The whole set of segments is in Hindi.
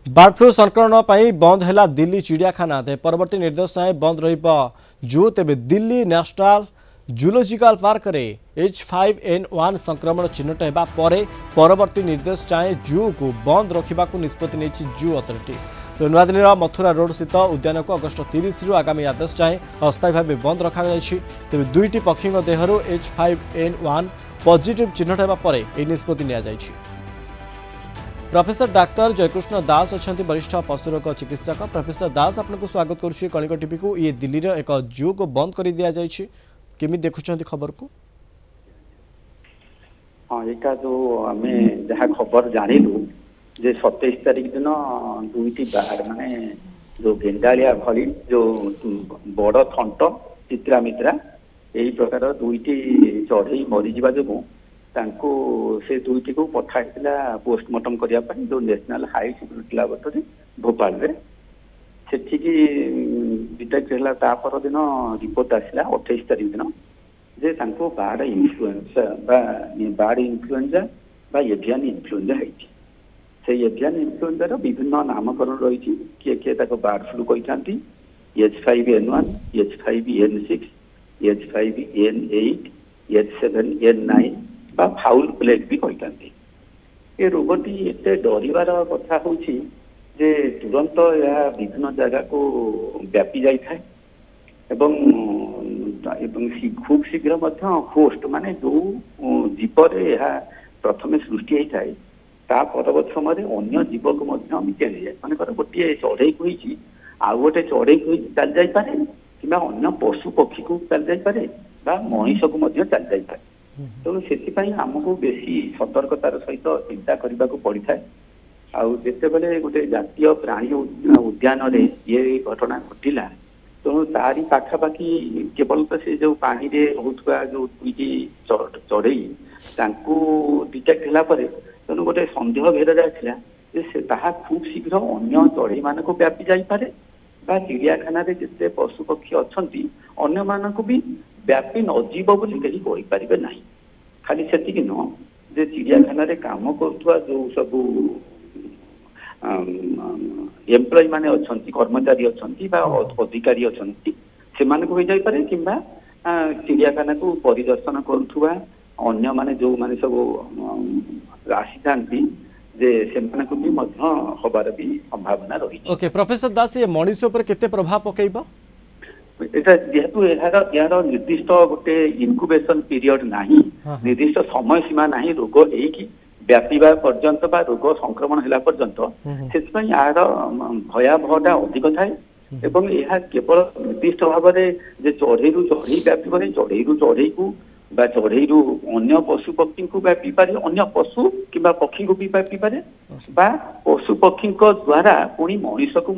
बर्ड फ्लू संक्रमण पर बंद है दिल्ली चिड़ियाखाना परवर्ती निर्देश जाए बंद रू तेज दिल्ली नेशनल जूलोजिकल पार्क में H5N1 संक्रमण चिन्हट होगा परवर्ती निर्देश जाए जू को बंद रखा निष्पत्ति नहीं जू अथॉरिटी। तो नुआदिल्ली मथुरा रोड स्थित उद्यान को अगस्ट 30 रु आगामी आदेश जाए अस्थायी भाव बंद रखा तेज दुईटी पक्षी देहर H5N1 पॉजिटिव चिन्हट होगा निष्पत्ति नि प्रोफेसर डाक्टर जयकृष्ण दास अच्छा वरिष्ठ पशुरोग चिकित्सक। प्रोफेसर दास आपको स्वागत करुच्ची कलिंग टीवी को। ये दिल्ली रे एक जू को बंद कर दिया जाइए केमी देखुं खबर को? हाँ यहाँ जो आम जहाँ खबर जानलु जे 27 तारीख दिन दुईटी बाघ माने जो गेंडालिया भली जो बड़ थंट चित्रा मित्रा यही प्रकार दुईटी चढ़ई मरीजा जो से दुईटी को पठाइला पोस्टमार्टम करने जो national high security laboratory Bhopal रे सेठी डिटेक्ट है तापर दिन रिपोर्ट आसला 28 तारीख दिन जे बार्ड इन्फ्लुएंजा बा एवियन इन्फ्लुएंजा होती से एवियन इन्फ्लुएंजार विभिन्न नामकरण रही किए किए बार्ड फ्लू कहते H5N1 H5N6 H5N8 H7N9 बा फाउल प्लेग भी कहते। ये रोगटी एत डर कथा हूँ जे तुरंत यह विभिन्न जगह को व्यापी जाए खूब शीघ्र होस्ट माने जो जीवर यह प्रथम सृष्टि होता है ता परवर्त समय अन्य जीव को मिटेन जाए मानकर गोटे चढ़ई को आउ गोटे चढ़ई को चल जापे कि अन्य पशु पक्षी को चल जापे मनीष को चल जापे। तेणु से आमको बेसी सतर्कतार सहित चिंता करने को पड़ था। आते गोटे जातीय प्राणी उद्यान ये घटना घटला तेणु तारी पाखापाखि केवल तो से जो पानी होता जो दुईटी चढ़ई डिटेक्ट है तेणु गोटे सन्देह घेर जाता खूब शीघ्र अन्य चढ़ई मान को व्यापी जापे चिड़ियाखाना जिते पशु पक्षी अच्छा अन्य मानक भी व्यापी नजीव बोली कहीं कहीपर ना। खाली से नुह जे चिड़ियाखाना काम कर जो सब एम्प्लॉय माने अच्छा कर्मचारी अच्छा अधिकारी अच्छा से हो जापे कि चिड़ियाखाना को परिदर्शन करुवा अन्य माने जो माने सब आसी था जे से भी हबार भी संभावना रही। ओके प्रोफेसर दास ये मनीष पर केते प्रभाव पकेइबो? जेहेतु यार निर्दिष्ट गोटे इनक्यूबेशन पीरियड नहीं निर्दिष्ट समय सीमा नहीं रोग एक व्यापीवा पर्यंत बा रोग संक्रमण है पर्यंत से यार भयावहटा अधिक थाए एवं यह केवल निर्दिष्ट भाव में चढ़ई चढ़ई व्यापी चढ़ई चढ़ई को चढ़ई अन्य पशु पक्षी को व्यापी पारे अन्य पशु कि पक्षी को भी व्यापी पारे पशु पक्षी द्वारा पुणी मनीष को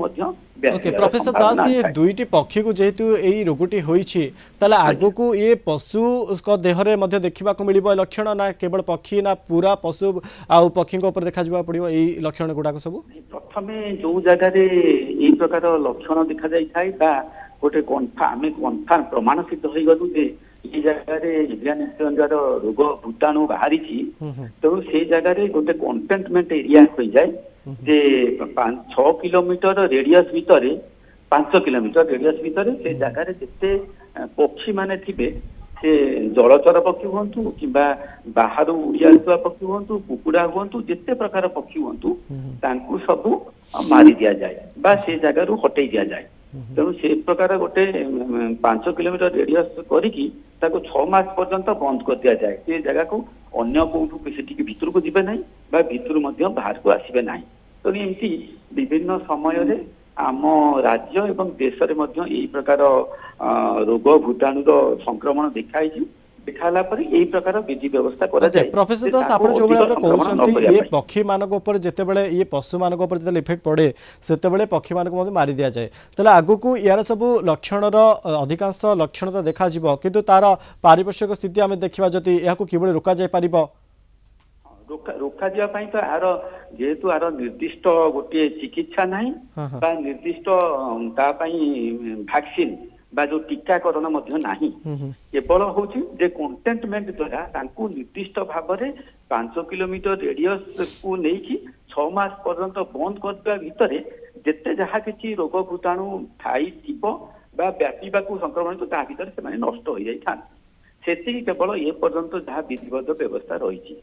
ओके प्रोफेसर दास ये दुईटी पक्षी को जेहेतु यही रोगटी होइछि ताले आगो को ये पशु उसको देहरे मध्य देखिबा को मिलिबो लक्षण ना केवल पक्षी ना पूरा पशु आ पक्षी को ऊपर देखा जिबा पड़िबो एई लक्षण गुडा को सब प्रथमे जो जगह रे एई प्रकार लक्षण देखा जाय थाई बा गोटे कन्फर्म प्रमाण सिद्ध होई गलु जे ये जगह एवियन इन्फ्लुएंजार रोग भूताणु बाहरी तेणु से जगह गोटे कंटेनमेंट एरिया हो जाए जे 6 किलोमीटर रेडियस भितर 5 किलोमीटर रेडियस भितर से जगह जिते पक्षी माने थिबे से जलचर पक्षी हूँ कि बाहर उड़ी आसुवा पक्षी हूँ कुकुड़ा हूँ जिते प्रकार पक्षी हूँ सब मारी दि जाए से जगह हटई दि जाए। तेणु से प्रकार गोटे 5 किलोमीटर रेडियस करिकी 6 मास पर्यंत बंद कर दि जाए से जगह को अन्य कौटू से भितर को जीवे ना भितर बाहर को आसबे ना। तेणु एमती विभिन्न समय आम राज्य एवं देश में यही प्रकार रोग भूताणुर संक्रमण देखाई देखाला पर यही प्रकार विधि व्यवस्था करा जाय। प्रोफेसर दास आपण जो बळे कहउछंती ये पक्षी मानक ऊपर जेते बळे ये पशु मानक ऊपर जेते इफेक्ट पड़े सेते बळे पक्षी मानक मध्ये मारी दिया जाय तले आगु को यार सब लक्षण रो अधिकांश लक्षण तो देखा जिवो किंतु तार पारिपार्श्विक स्थिति हमें देखिबा जति या को किबळे रोका जाय परिबो रोका जा पाई तो आर जेहेतु आर निर्दिष्ट गोटे चिकित्सा नहीं निर्दिष्ट वैक्सीन बा जो टीकाकरण मध्य नाही केवल होची जे कंटेनमेंट द्वारा तांको निर्दिष्ट भाव में 5 किलोमीटर रेडियस को लेकिन 6 मास पर्यंत बंद करबा भितरे जेते जहा किछि रोग भूताणु थाई थिबो बा व्यापीबा को संक्रमण तो ता भितर से माने नष्ट हो जाई थान सेति केवल ए पर्यंत जहा विधिवत व्यवस्था रही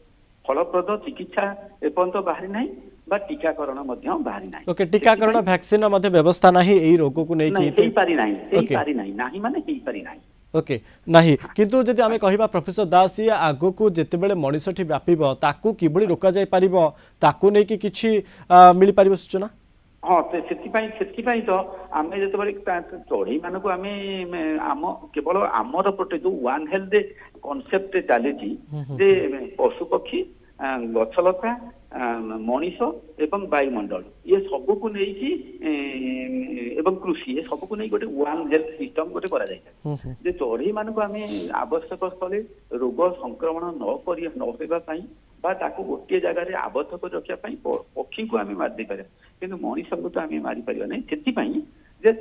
फलप्रद चिकित्सा एपर्यंत बाहरी नाही बा टीकाकरण मध्य बाहरी नाही। ओके टीकाकरण वैक्सीन मध्य व्यवस्था नाही एई रोग को नै की हेई पारी नाही नाही माने हेई पारी नाही। ओके नाही किंतु जदि आमे कहिबा प्रोफेसर दास ये आगो को जेते बेले मनिषठी व्यापीबो ताकू किबळी रोका जाय परिबो ताकू नै कि किछि मिली परिबो सूचना। हाँ से तो आम जो चढ़ई मान को आम केवल आमर पटे जो वन हेल्थ कॉन्सेप्ट चली पशु पक्षी गछलता मनीष एवं वायुमंडल ये सब को नहीं कृषि ये सब को नहीं गोटे वन हेल्थ सिस्टम गोटे करा जाए जे चढ़ई मान को आम आवश्यक स्थले रोग संक्रमण न ताको गोटे जगह आबद्ध कर रखा पक्षी को आम मारी पारे कि मनीष को तो आम मारी पार ना से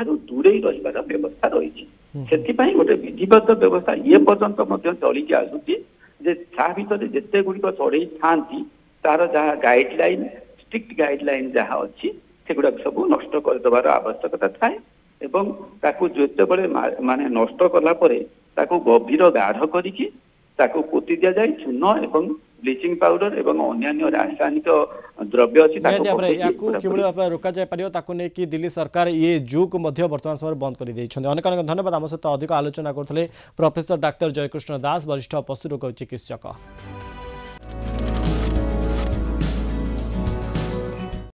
दूरे रही व्यवस्था रही से गोटे विधिवत व्यवस्था ये पर्यंत चलिकी आसुची भर जिते गुड़िक चढ़ई था तार जहाँ गाइडलाइन स्ट्रिक्ट गाइडलाइन जहाँ अच्छी से गुड़ा सब नष्ट करदेवार आवश्यकता थाए एवं जिते बड़े माने नष्ट कला गभीर गाढ़ करिकी पोती दि जाए चून एवं ब्लीचिंग पाउडर एवं अन्य रासायनिक द्रव्य अच्छी रोका जाय परियो ताकू नै कि दिल्ली सरकार ये जू को मध्य वर्तमान समय बंद कर दैछन्ते। अनेक अनेक धन्यवाद आम सहित अधिक आलोचना करथिले प्रोफेसर डॉक्टर जयकृष्ण दास वरिष्ठ पशु रोग चिकित्सक।